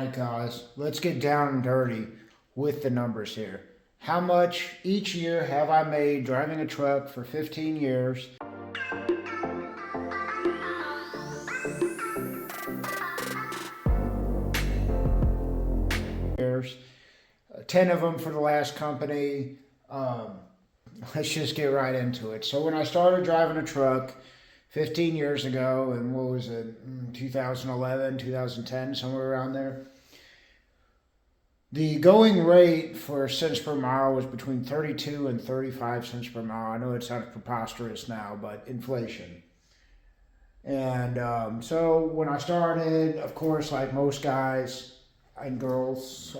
right, guys, let's get down and dirty with the numbers here. How much each year have I made driving a truck for 15 years? Years, 10 of them for the last company. Um, let's just get right into it. So when I started driving a truck 15 years ago, and what was it, 2011, 2010, somewhere around there, the going rate for cents per mile was between 32 and 35 cents per mile. I know it sounds preposterous now, but inflation. And so when I started, of course, like most guys and girls,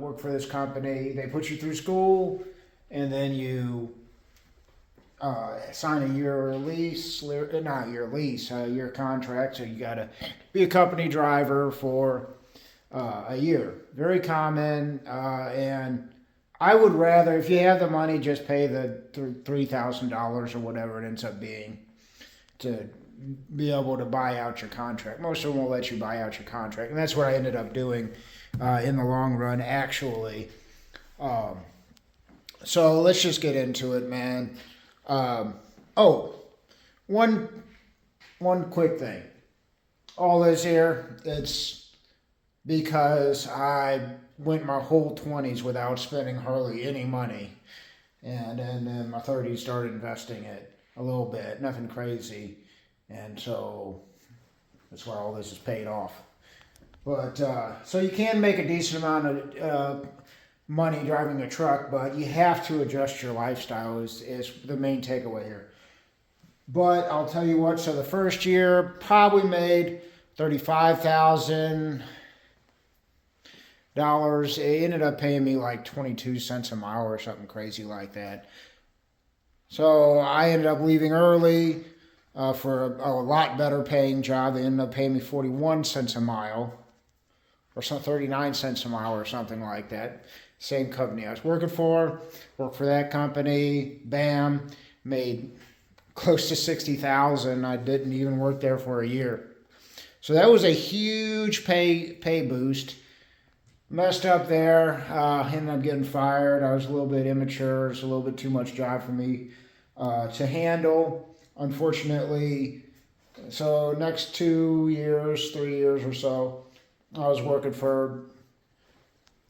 work for this company. They put you through school, and then you sign a year lease, not year lease, a year contract. So you got to be a company driver for a year. Very common, and I would rather, if you have the money, just pay the $3,000 or whatever it ends up being to be able to buy out your contract. Most of them will let you buy out your contract, and that's what I ended up doing in the long run, actually. Um, so let's just get into it, man. Oh, one quick thing. All this here, it's because I went my whole 20s without spending hardly any money, and then in my 30s started investing it a little bit, nothing crazy. And so that's why all this is paid off. But so you can make a decent amount of money driving a truck, but you have to adjust your lifestyle is the main takeaway here. But I'll tell you what, so the first year probably made $35,000. It ended up paying me like 22 cents a mile or something crazy like that. So I ended up leaving early. For a lot better paying job. They ended up paying me 41 cents a mile, or some 39 cents a mile or something like that. Same company I was working for, worked for that company, bam, made close to 60,000. I didn't even work there for a year. So that was a huge pay boost. Messed up there, ended up getting fired. I was a little bit immature. It was a little bit too much job for me to handle. Unfortunately, so next 2 years, 3 years or so, I was working for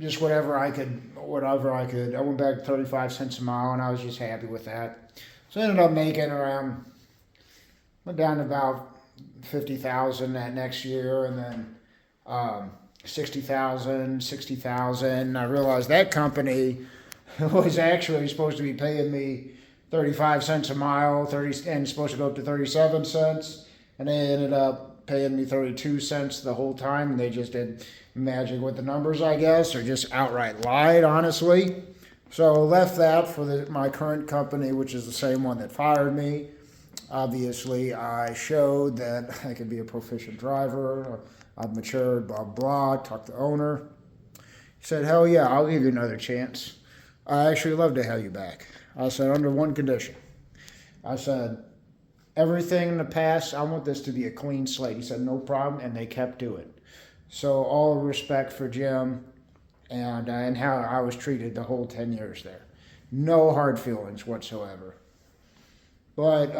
just whatever I could. I went back to 35 cents a mile, and I was just happy with that. So I ended up making went down to about 50,000 that next year, and then 60,000, 60,000. I realized that company was actually supposed to be paying me 35 cents a mile, and supposed to go up to 37 cents, and they ended up paying me 32 cents the whole time, and they just did magic with the numbers, I guess, or just outright lied, honestly. So left that for my current company, which is the same one that fired me. Obviously, I showed that I could be a proficient driver. I've matured, blah, blah, talked to the owner. He said, hell yeah, I'll give you another chance. I actually love to have you back. I said, under one condition. I said, everything in the past, I want this to be a clean slate. He said, no problem, and they kept to it. So all respect for Jim and how I was treated the whole 10 years there. No hard feelings whatsoever. But,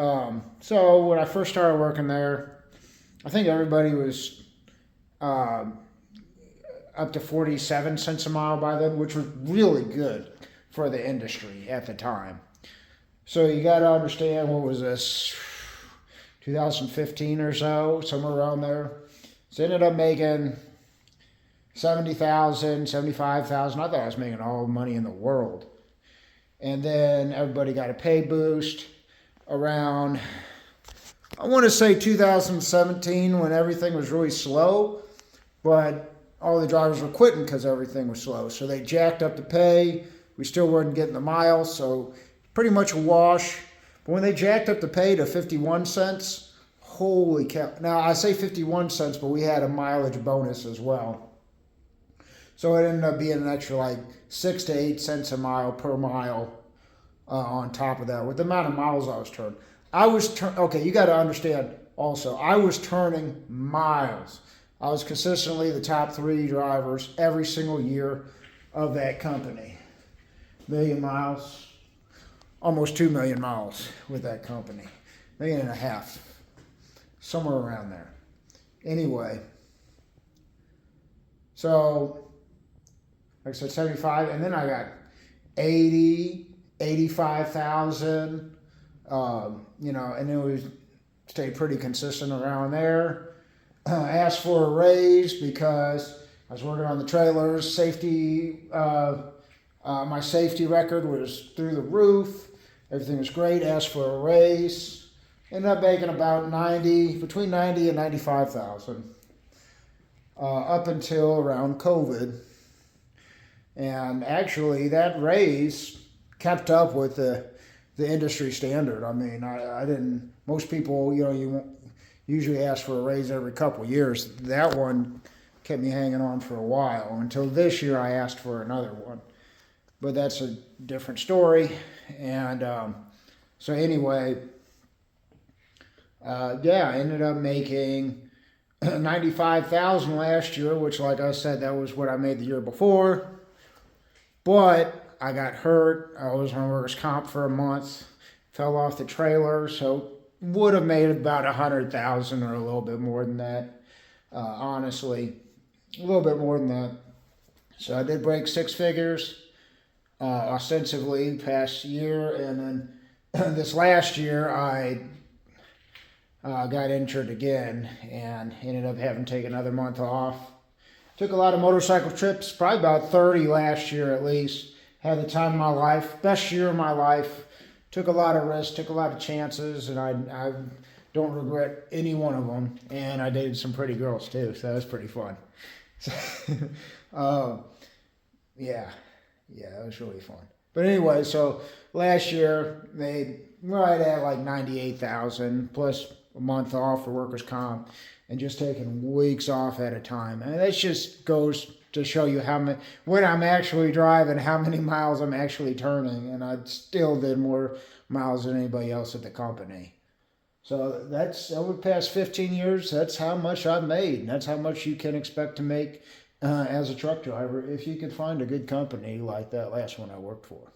so when I first started working there, I think everybody was up to 47 cents a mile by then, which was really good for the industry at the time. So you got to understand, what was this, 2015 or so, somewhere around there. So I ended up making 70,000, 75,000. I thought I was making all the money in the world. And then everybody got a pay boost around, I want to say 2017, when everything was really slow, but all the drivers were quitting because everything was slow. So they jacked up the pay. We still weren't getting the miles, so pretty much a wash. But when they jacked up the pay to 51 cents, holy cow. Now, I say 51 cents, but we had a mileage bonus as well. So it ended up being an extra like 6 to 8 cents a mile per mile on top of that, with the amount of miles I was turning. Okay, you got to understand also, I was turning miles. I was consistently the top 3 drivers every single year of that company. 1,000,000 miles, almost 2,000,000 miles with that company. 1.5 million, somewhere around there. Anyway, so like I said, 75, and then I got 80, 85,000, and it was stayed pretty consistent around there. Asked for a raise because I was working on the trailers. Safety, my safety record was through the roof. Everything was great. Asked for a raise. Ended up making about between 90 and 95,000, up until around COVID. And actually, that raise kept up with the industry standard. I mean, I didn't. Most people, you usually ask for a raise every couple of years. That one kept me hanging on for a while until this year. I asked for another one, but that's a different story. And so anyway, I ended up making 95,000 last year, which, like I said, that was what I made the year before. But I got hurt. I was on workers' comp for a month, fell off the trailer, so would have made about 100,000 or a little bit more than that. Honestly, a little bit more than that. So I did break 6 figures, ostensibly past year, and then this last year I got injured again and ended up having to take another month off. Took a lot of motorcycle trips, probably about 30 last year at least. Had the time of my life, best year of my life. Took a lot of risks, took a lot of chances, and I don't regret any one of them. And I dated some pretty girls too, so that was pretty fun. Yeah, that was really fun. But anyway, so last year made right at like 98,000 plus a month off for workers' comp, and just taking weeks off at a time. And that just goes to show you when I'm actually driving, how many miles I'm actually turning. And I still did more miles than anybody else at the company. So that's over the past 15 years, that's how much I've made. And that's how much you can expect to make as a truck driver if you can find a good company like that last one I worked for.